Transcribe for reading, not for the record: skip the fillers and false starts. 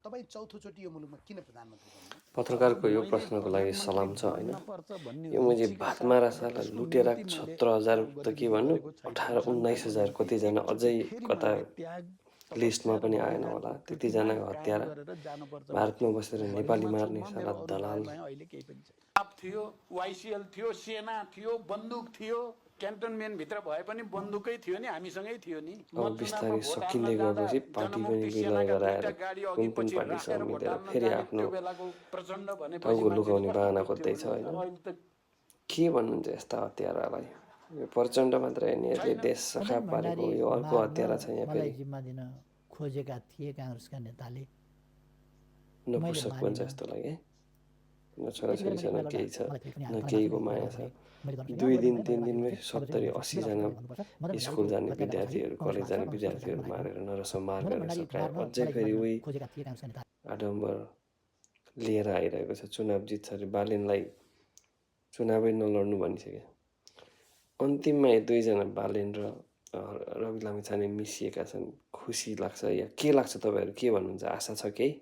तपाईँ चौथोचोटि यो मुलुकमा किन प्रधानमन्त्री बन्नु? पत्रकारको यो प्रश्नको लागि सलाम छ होइन। यो मैले भातमा रासालाई लुटेर 17,000 त के भन्नु 18-19,000 कतिजना अझै कता लिस्टमा पनि आएन होला। त्यतिजनाको हत्यारा भारतमा बसेर नेपाली मार्ने साला दलाल थियो, वाइसिएल थियो, सेना थियो, बन्दुक थियो, क्यान्टनमेन्ट भित्र भए पनि बन्दुकै थियो नि, हामीसँगै थियो नि। अब बिस्तारै सकिँदै गएपछि पार्टी पनि विलय गराएर कुन कुन पार्टीसँग मिलेर फेरि आफ्नो टाउको लुकाउने बाहना खोज्दैछ होइन। के भन्नुहुन्छ यस्ता हत्यारालाई? यो प्रचण्ड मात्र होइन, यसले देश सखाप पारेको यो अर्को हत्यारा छ यहाँ फेरि। जिम्मा दिन खोजेका थिए काङ्ग्रेसका नेताले। नपुसक भन्छ जस्तो लाग्यो। न छोराछोरी छ, न केही छ, न केहीको माया छ। 2 दिन 3 दिनमै 70-80 जना स्कुल जाने विद्यार्थीहरू, कलेज जाने विद्यार्थीहरू मारेर नरसंहार गरेर सकाए। अझै फेरि उही आडम्बर लिएर आइरहेको छ। चुनाव जित्छ अरे बालेनलाई चुनावै नलड्नु भनिसक्यो। अन्तिममा यो 2 जना बालेन र रवि लामिछाने मिसिएका छन्। खुसी लाग्छ या के लाग्छ? तपाईँहरू के भन्नुहुन्छ? आशा छ केही?